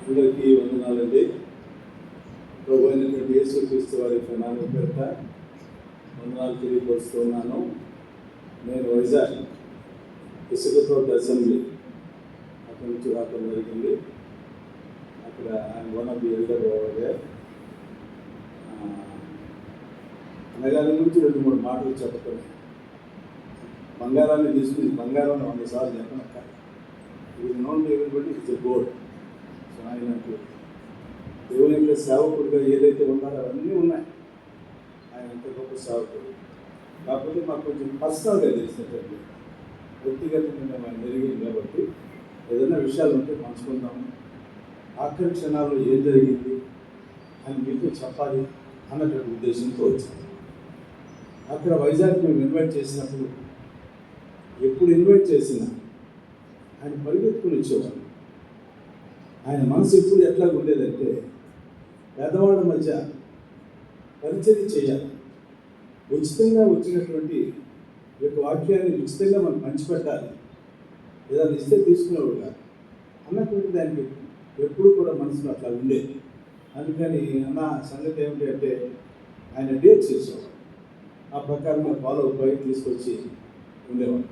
అందరికీ వందనాలండి. ప్రభు అయినటువంటి యేసుక్రీస్తు వారి నామం పేరిట వందనాలు తెలియపరుస్తున్నాను. నేను వైజాగ్ ఇసుకతోట అసెంబ్లీ అక్కడి నుంచి రావడం జరిగింది. అక్కడ ఆయన one of the elder over అనగానే గురించి 2-3 మాటలు చెప్పటం. బంగారాన్ని తీసుకుని బంగారాన్ని 100 సార్లు చెప్పనక్క. ఇది known everybody it's a gold. So ఆయనకు దేవుని యొక్క సేవకుడిగా ఏదైతే ఉన్నారో అవన్నీ ఉన్నాయి. ఆయన ఎంత గొప్ప సేవకుడు. కాకపోతే మాకు కొంచెం పర్సనల్గా తెలిసినట్టు వ్యక్తిగతంగా మేము ఆయన జరిగింది కాబట్టి ఏదైనా విషయాలు ఉంటే పంచుకుంటాము. ఆఖరి క్షణాల్లో ఏం జరిగింది అని మీతో చెప్పాలి అన్నటువంటి ఉద్దేశంతో వచ్చాము. అక్కడ వైజాగ్ మేము ఇన్వైట్ చేసినప్పుడు ఎప్పుడు ఇన్వైట్ చేసినా ఆయన పరిగెత్తుకుని వచ్చేవాడు. ఆయన మనసు ఎప్పుడు ఎట్లా ఉండేదంటే పేదవాళ్ళ మధ్య పరిచయం చేయాలి, ఉచితంగా వచ్చినటువంటి యొక్క వాక్యాన్ని ఉచితంగా మనం పంచిపెట్టాలి, ఏదైనా ఇస్తే తీసుకునేవాడు కాదు అన్నటువంటి దానికి ఎప్పుడు కూడా మనసులో అట్లా ఉండేది. అందుకని అన్న సంగతి ఏమిటి అంటే ఆయన డేట్స్ ఇచ్చేవాడు. ఆ ప్రకారంగా ఫాలో అయిపోయి తీసుకొచ్చి ఉండేవాడు.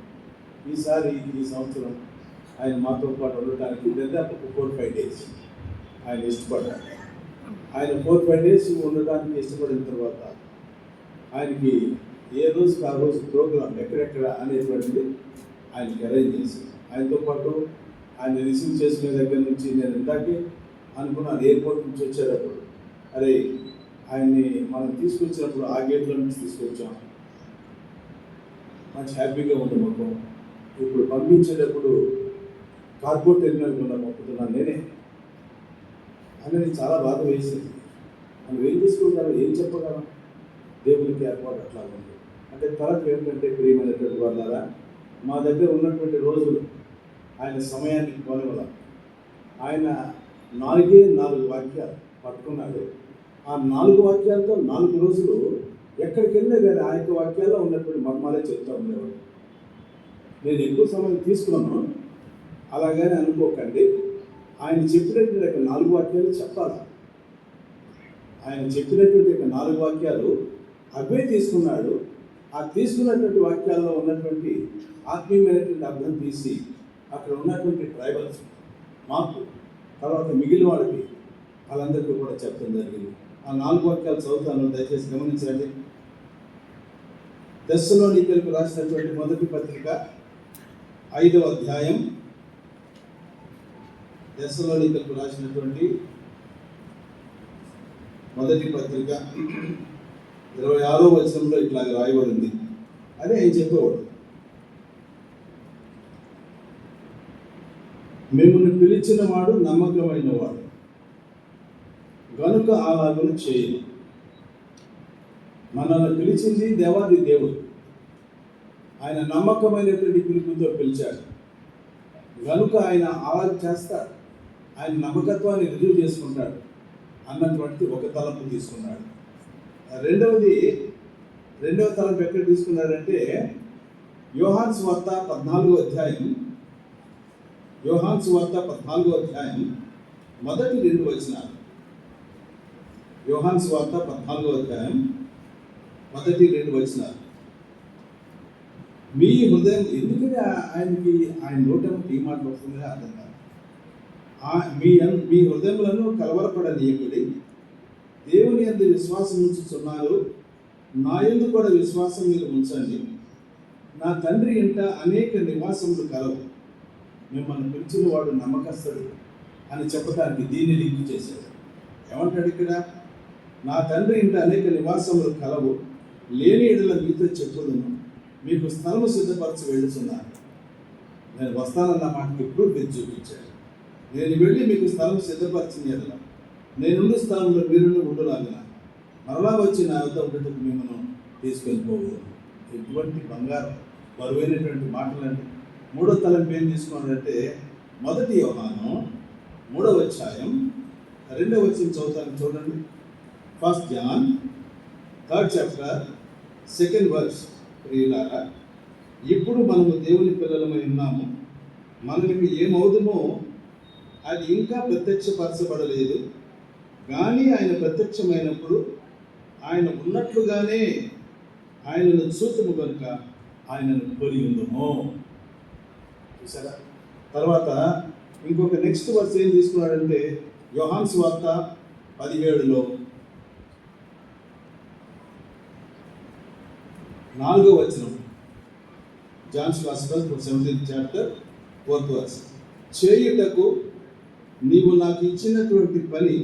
ఈసారి ఈ సంవత్సరం ఆయన మాతో పాటు ఉండటానికి దాదాపు 4-5 డేస్ ఆయన ఇష్టపడ్డారు. ఆయన 4-5 డేస్ ఉండటానికి ఇష్టపడిన తర్వాత ఆయనకి ఏ రోజుకి ఆ రోజు ప్రోగ్రాం ఎక్కడెక్కడ అనేటువంటిది ఆయనకి అరేంజ్ చేసి ఆయనతో పాటు ఆయన రిసీవ్ చేసుకునే దగ్గర నుంచి నేను ఇందాకే అనుకున్నాను, ఎయిర్పోర్ట్ నుంచి వచ్చేటప్పుడు అరే ఆయన్ని మనం తీసుకొచ్చినప్పుడు ఆ గేట్లో నుంచి తీసుకొచ్చాం, మంచి హ్యాపీగా ఉండబోతాం. ఇప్పుడు పంపించేటప్పుడు కార్గో టెర్మినల్ కూడా పంపుతున్నాను నేనే అని చాలా బాధ వేసింది. మనం ఏం తీసుకుంటారో ఏం చెప్పగలం, దేవునికి ఏర్పాటు అట్లా ఉంది. అంటే తర్వాత ఏమిటంటే ప్రియమైనటువంటి వాళ్ళారా, మా దగ్గర ఉన్నటువంటి రోజులు ఆయన సమయానికి కొనవల ఆయన 4 వాక్యాలు పట్టుకున్నాడు. ఆ 4 వాక్యాలతో 4 రోజులు ఎక్కడికి వెళ్ళినా కానీ ఆ యొక్క వాక్యాల్లో ఉన్నటువంటి మర్మాలే చెప్తా ఉండేవాడు. నేను ఎక్కువ సమయం తీసుకున్నాను అలాగని అనుకోకండి. ఆయన చెప్పినటువంటి 4 వాక్యాలు చెప్పాలి. ఆయన చెప్పినటువంటి 4 వాక్యాలు అవే తీసుకున్నాడు. ఆ తీసుకున్నటువంటి వాక్యాల్లో ఉన్నటువంటి ఆత్మీయమైనటువంటి అర్థం తీసి అక్కడ ఉన్నటువంటి ట్రైబల్స్ మాకు తర్వాత మిగిలిన వాళ్ళకి వాళ్ళందరికీ కూడా చెప్పడం జరిగింది. ఆ 4 వాక్యాలు చదువుతాను, దయచేసి గమనించండి. తెస్సలోనికీయులకు రాసినటువంటి మొదటి పత్రిక 5వ అధ్యాయం, తెస్సలోనికీయులకు రాసినటువంటి మొదటి పత్రిక 26వ వచనంలో ఇట్లాగ రాయబడింది. అదే ఆయన చెప్పేవాడు, మిమ్మల్ని పిలిచిన వాడు నమ్మకమైన వాడు గనుక అలాగను చేయను. మనల్ని పిలిచింది దేవాది దేవుడు. ఆయన నమ్మకమైనటువంటి పిలుపుతో పిలిచాడు గనుక ఆయన అలా చేస్తాడు. ఆయన నమ్మకత్వాన్ని రుజువు చేసుకుంటాడు అన్నటువంటి ఒక తలంపు తీసుకున్నాడు. రెండవ తలంపు ఎక్కడ తీసుకున్నాడంటే యోహాను సువార్త 14వ అధ్యాయం, యోహాను సువార్త 14వ అధ్యాయం మొదటి 2 వచనాలు. యోహాను సువార్త 14వ అధ్యాయం మొదటి 2 వచనాలు. మీ హృదయం, ఎందుకని ఆయనకి ఆయన నోటంటే ఈ మాట వస్తుందో అర్థం కాదు. మీ హృదయములను కలవరపడనీయకుడి, దేవుని యందు విశ్వాసం ఉంచుతున్నారు, నా యందు కూడా విశ్వాసం మీరు ఉంచండి. నా తండ్రి ఇంట అనేక నివాసములు కలవు, మిమ్మల్ని పిలిచిన వాడు నమ్మకస్తుడు అని చెప్పడానికి దీన్ని లింక్ చేశాడు. ఏమంటాడు ఇక్కడ, నా తండ్రి ఇంట అనేక నివాసములు కలవు, లేని ఎడల మీతో చెప్పుదును, మీకు స్థలము సిద్ధపరచి వెళుతున్నాను. నేను వస్తానన్న మాటకి ఇప్పుడు మీరు చూపించాడు. నేను వెళ్ళి మీకు స్థలం సిద్ధపరిచిన ఎడల నేనున్న స్థలంలో మీరు ఉండలాగిన మరలా వచ్చి నా వద్ద ఉండేటప్పుడు మిమ్మల్ని తీసుకెళ్ళిపోవద్దు. ఎటువంటి బంగారం బరువైనటువంటి మాటలండి. 3వ తలంపు ఏం తీసుకోవాలంటే మొదటి యోహాను 3వ అధ్యాయం 2వ వచనం చదువుతాను చూడండి. 1 John 3rd chapter 2nd verse. ప్రియులారా, ఇప్పుడు మనము దేవుని పిల్లలమై ఉన్నాము, మనకి ఏమవుదుమో అది ఇంకా ప్రత్యక్షపరచబడలేదు. కానీ ఆయన ప్రత్యక్షమైనప్పుడు ఆయన ఉన్నట్లుగానే ఆయనను చూతుము కనుక ఆయనను పోలి ఉందము. చూసారా? తర్వాత ఇంకొక నెక్స్ట్ వర్స్ ఏం తీసుకున్నాడంటే యోహాను సువార్త 17లో 4వ వచనం. John's gospel 17th chapter 4th verse. చేయుటకు నీవు నాకు ఇచ్చినటువంటి పని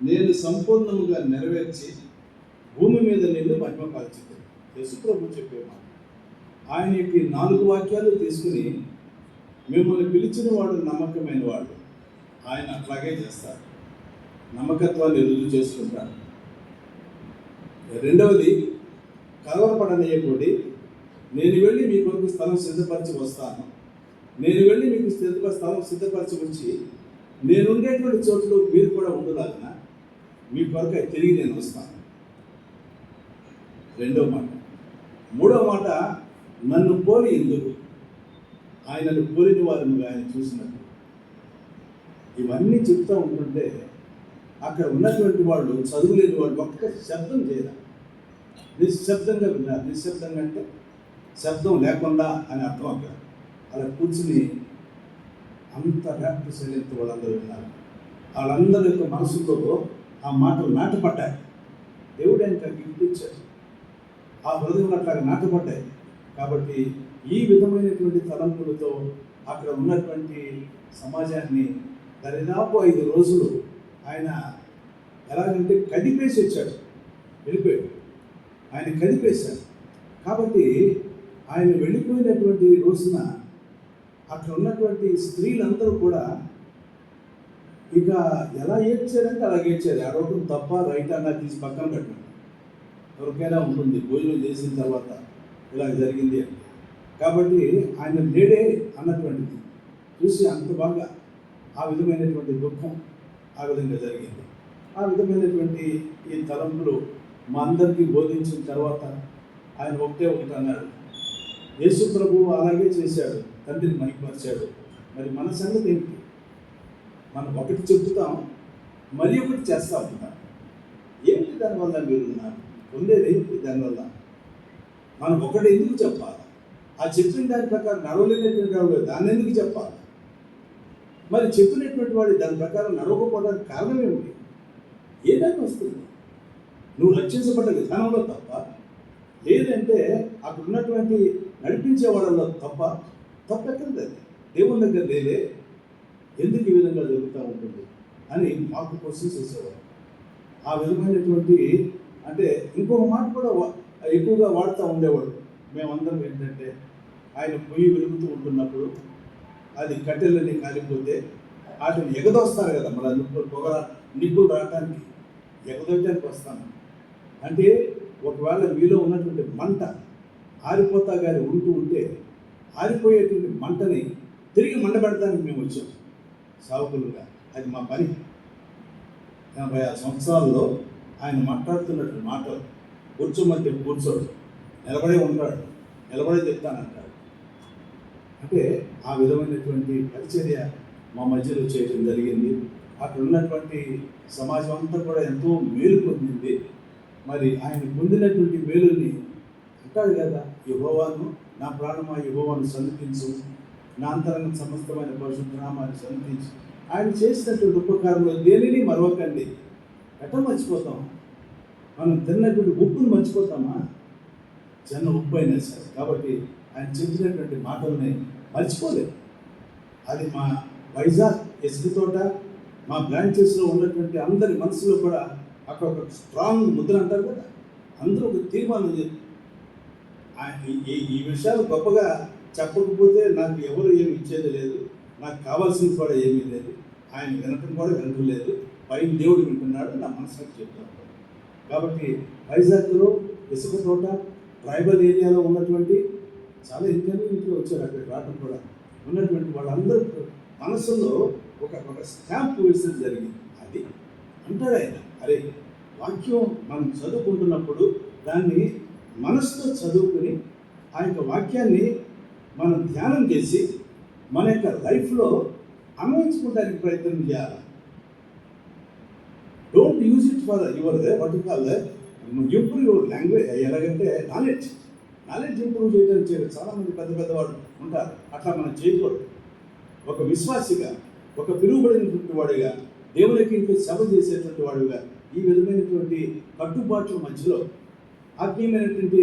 నేను సంపూర్ణముగా నెరవేర్చి భూమి మీద నిన్ను మహిమపరచుతాను. యేసుప్రభు చెప్పే మాట. ఆయన యొక్క 4 వాక్యాలు తీసుకుని మిమ్మల్ని పిలిచిన వాడు నమ్మకమైన వాడు, ఆయన అట్లాగే చేస్తారు. నమ్మకత్వాన్ని రుజువు చేసుకుంటాడు. రెండవది, కలవరపడనీయకూడి నేను వెళ్ళి మీ కొరకు స్థలం సిద్ధపరిచి వస్తాను. నేను వెళ్ళి మీకు స్థలం సిద్ధపరిచి ఉంచి నేను ఉండేటువంటి చోట్ల మీరు కూడా ఉండలాగిన మీ కొరకు తిరిగి నేను వస్తాను. రెండవ మాట. మూడవ మాట, నన్ను పోలి ఎందుకు? ఆయనను పోలిన వారిని ఆయన చూసినట్టు. ఇవన్నీ చెప్తూ ఉంటుంటే అక్కడ ఉన్నటువంటి వాళ్ళు, చదువులేని వాళ్ళు ఒక్క శబ్దం చేయాలి. నిశ్శబ్దంగా విన్నారు. నిశ్శబ్దంగా అంటే శబ్దం లేకుండా అని అర్థం. అక్కడ అలా కూర్చుని అంత ర్యాప్ట్ సైలెంట్ వాళ్ళందరూ విన్నారు. వాళ్ళందరి యొక్క మనసులో ఆ మాటలు నాటపడ్డాయి. దేవుడు ఆయన గిఫ్ట్ ఇచ్చాడు. ఆ హృదయం అట్లాగా నాటపడ్డాయి. కాబట్టి ఈ విధమైనటువంటి తలంపులతో అక్కడ ఉన్నటువంటి సమాజాన్ని దరిదాపు 5 రోజులు ఆయన ఎలాగంటే కదిపేసి వచ్చాడు. వెళ్ళిపోయాడు. ఆయన కదిపేశాడు. కాబట్టి ఆయన వెళ్ళిపోయినటువంటి రోజున అక్కడ ఉన్నటువంటి స్త్రీలందరూ కూడా ఇక ఎలా ఏడ్చారంటే అలా ఏడ్చారు. అడవటం తప్ప రైట్ అన్నా తీసి పక్కన పెట్టండి. ఎవరికైనా ఉంటుంది భోజనం చేసిన తర్వాత ఇలా జరిగింది అని. కాబట్టి ఆయన లేడే అన్నటువంటిది చూసి అంత బాగా ఆ విధమైనటువంటి దుఃఖం ఆ విధంగా జరిగింది. ఆ విధమైనటువంటి ఈ తలంపులు మా అందరికీ బోధించిన తర్వాత ఆయన ఒకటే అన్నాడు. యేసు ప్రభువు అలాగే చేశాడు, తండ్రిని మహిమపరిచాడు. మరి మన సంగతి ఏంటి? మనం ఒకటి చెప్తాం, మరి ఒకటి చేస్తూ ఉంటాం. ఏంటి దానివల్ల మీరు ఉండేది ఏంటి? దానివల్ల మనం ఒకటి ఎందుకు చెప్పాలి? ఆ చెప్పిన దాని ప్రకారం నడవలేనటువంటి వాడు దాన్ని ఎందుకు చెప్పాలి? మరి చెప్పినటువంటి వాడు దాని ప్రకారం నడవకపోవడానికి కారణం ఏమిటి? ఏదైనా వస్తుంది. నువ్వు రక్షించబడ్డ విధానంలో తప్ప, లేదంటే అక్కడ ఉన్నటువంటి నడిపించే వాళ్ళలో తప్పెక్కడది దేవుని దగ్గర లేదే, ఎందుకు ఈ విధంగా జరుగుతూ ఉంటుంది అని మాకు క్వశ్చన్స్ వేసేవారు. ఆ విధమైనటువంటి అంటే ఇంకొక మాట కూడా ఎక్కువగా వాడుతూ ఉండేవాడు. మేమందరం ఏంటంటే ఆయన పొయ్యి వెలుగుతూ ఉంటున్నప్పుడు అది కట్టెలన్నీ కాలిపోతే వాటిని ఎగదోస్తారు కదా, మన నిప్పులు రావడానికి ఎగదొట్టడానికి వస్తాను. అంటే ఒకవేళ మీలో ఉన్నటువంటి మంట ఆరిపోతా కానీ ఉంటే ఆరిపోయేటువంటి మంటని తిరిగి మండబెడతానికి మేము వచ్చాం సావుకులుగా. అది మా పని. 86 సంవత్సరాల్లో ఆయన మాట్లాడుతున్నట్టు మాటలు కూర్చోమంటే కూర్చోడు, నిలబడే ఉంటాడు, నిలబడే చెప్తానంటాడు. అంటే ఆ విధమైనటువంటి పరిచర్య మా మధ్యలో చేయడం జరిగింది. అక్కడ ఉన్నటువంటి సమాజం అంతా కూడా ఎంతో మేలు పొందింది. మరి ఆయన పొందినటువంటి మేలుని అంటాడు కదా, యెహోవాను నా ప్రాణమా యెహోవాను సన్నిధించు, నా అంతరంగ సమస్తమైన పరిశుద్ధ నామాన్ని సన్నిధించు. ఆయన చేసినటువంటి ఉపకారంలో దేనిని మరవకండి. ఎట్లా మర్చిపోతాం? మనం తిన్నటువంటి ఉప్పును మర్చిపోతామా? చిన్న ఉప్పు అయినా సరే. కాబట్టి ఆయన చెప్పినటువంటి మాటల్ని మర్చిపోలేదు. అది మా వైజాగ్ ఎస్పీ తోట, మా బ్రాంచెస్లో ఉన్నటువంటి అందరి మనసులో కూడా అక్కడ ఒక స్ట్రాంగ్ ముద్ర అంటారు కదా, అందరూ ఒక తీర్మానం చేసి ఈ విషయాలు గొప్పగా చెప్పకపోతే నాకు ఎవరు ఏమి ఇచ్చేది లేదు, నాకు కావాల్సింది కూడా ఏమీ లేదు, ఆయన వినటం కూడా వినటం లేదు, పైన దేవుడు వింటున్నాడు నా మనసుకు చెప్తాను. కాబట్టి వైజాగ్లో ఇసుక తోట ట్రైబల్ ఏరియాలో ఉన్నటువంటి చాలా ఇంటర్వ్యూలో వచ్చారు. అక్కడికి రావడం కూడా ఉన్నటువంటి వాళ్ళందరూ మనసులో ఒక స్టాంప్ వేసడం జరిగింది. అది అంటాడు ఆయన, అరే వాక్యం మనం చదువుకుంటున్నప్పుడు దాన్ని మనసుతో చదువుకుని ఆ యొక్క వాక్యాన్ని మనం ధ్యానం చేసి మన యొక్క లైఫ్లో అన్వయించుకోవడానికి ప్రయత్నం చేయాలి. Don't use it for your what you call improve your language. ఎలాగంటే నాలెడ్జ్ ఇంప్రూవ్ చేయడానికి చాలామంది పెద్దవాడు ఉంటారు. అట్లా మనం చేయకూడదు. ఒక విశ్వాసిగా, ఒక పిలువబడినటువంటి వాడిగా, దేవునికి ఇంకా సేవ చేసేటువంటి వాడుగా ఈ విధమైనటువంటి కట్టుబాట్ల మధ్యలో, ఆత్మీయమైనటువంటి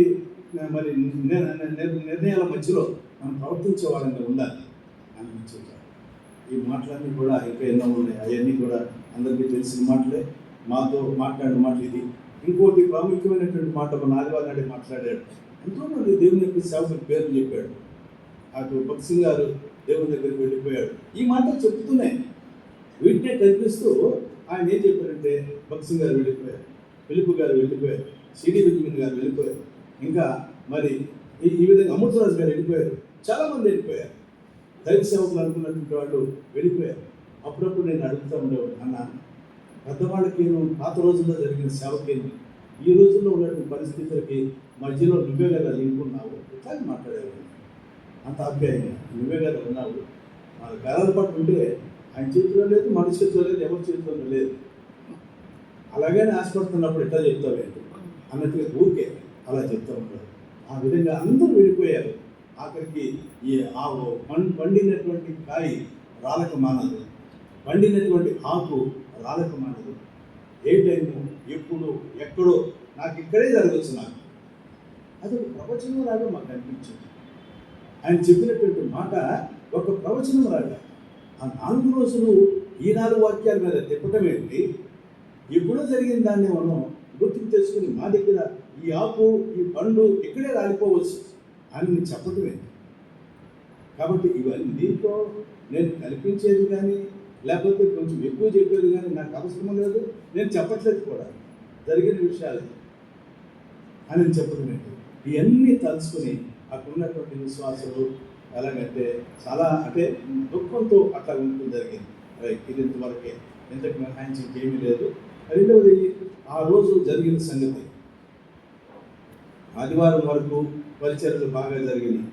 మరి నిర్ణయాల మధ్యలో మనం ప్రవర్తించే వాళ్ళంగా ఉండాలి అనిపించారు. ఈ మాటలన్నీ కూడా ఇంకా ఎన్నో ఉన్నాయి. అవన్నీ కూడా అందరికీ తెలిసిన మాటలే. మాతో మాట్లాడిన మాటలు ఇది. ఇంకోటి ప్రాముఖ్యమైనటువంటి మాట మన ఆదివారం నాడే మాట్లాడాడు. ఎంతోమంది దేవుని యొక్క సేవకుల పేర్లు చెప్పాడు. అటు భక్త్ సింగ్ గారు దేవుని దగ్గరికి వెళ్ళిపోయాడు. ఈ మాటలు చెప్తూనే వీటినే కనిపిస్తూ ఆయన ఏం చెప్పారంటే, భక్త్ సింగ్ గారు వెళ్ళిపోయారు, ఫిలిప్ గారు వెళ్ళిపోయారు, సిడి విజయన్ గారు వెళ్ళిపోయారు, ఇంకా మరి ఈ విధంగా అమృతరాజు గారు వెళ్ళిపోయారు. చాలామంది వెళ్ళిపోయారు. దైవ సేవకులు అనుకున్నటువంటి వాళ్ళు వెళ్ళిపోయారు. అప్పుడప్పుడు నేను అడుగుతూ ఉండేవాడు, అన్న పెద్దవాళ్ళకేను పాత రోజుల్లో జరిగిన సేవకేను ఈ రోజుల్లో ఉన్నటువంటి పరిస్థితులకి మధ్యలో నువ్వే కదా లింకున్నావు, ఇట్లా మాట్లాడేవాడు. అంత ఆప్యాయంగా నువ్వే కదా ఉన్నావు. మన పేదల పట్టు ఉంటే ఆయన చేతిలో లేదు, మన చేతిలో లేదు, ఎవరి చేతిలో లేదు. అలాగనే ఆశపడుతున్నప్పుడు ఎట్లా చెప్తావేంటి అన్నట్టుగా ఊరికే అలా చెప్తూ ఉంటారు. ఆ విధంగా అందరూ వెళ్ళిపోయారు. ఆఖరికి ఈ పండినటువంటి కాయ రాలక మానదు, పండినటువంటి ఆకు రాలక మానదు. ఏ టైము, ఎప్పుడు, ఎక్కడో నాకు ఇక్కడే జరగచ్చు. నాకు అది ఒక ప్రవచనం లాగా మాకు అనిపించింది. ఆయన చెప్పినటువంటి మాట ఒక ప్రవచనం లాగా. ఆ 4 రోజులు ఈ 4 వాక్యాల మీద తిప్పటం ఏంటి? ఎప్పుడో జరిగిన దాన్ని మనం గుర్తుకు తెచ్చుకుని మా దగ్గర ఈ ఆకు, ఈ పండు ఇక్కడే రాలిపోవచ్చు అని చెప్పటం ఏంటి? కాబట్టి ఇవన్నీ దీంట్లో నేను కల్పించేది కానీ, లేకపోతే కొంచెం ఎక్కువ చెప్పేది కానీ నాకు అవసరం లేదు. నేను చెప్పట్లేదు కూడా జరిగిన విషయాలు అని చెప్పడం ఏంటి? ఇవన్నీ తలుచుకుని అక్కడ ఉన్నటువంటి విశ్వాసులు ఎలాగంటే చాలా అంటే దుఃఖంతో అట్లా ఉండటం జరిగింది. ఇది ఇంతవరకే, ఇంతకు మినహాయించి ఏమీ లేదు. రెండవది, ఆ రోజు జరిగిన సంగతి ఆదివారం వరకు పరిచర్యలు బాగా జరిగినాయి.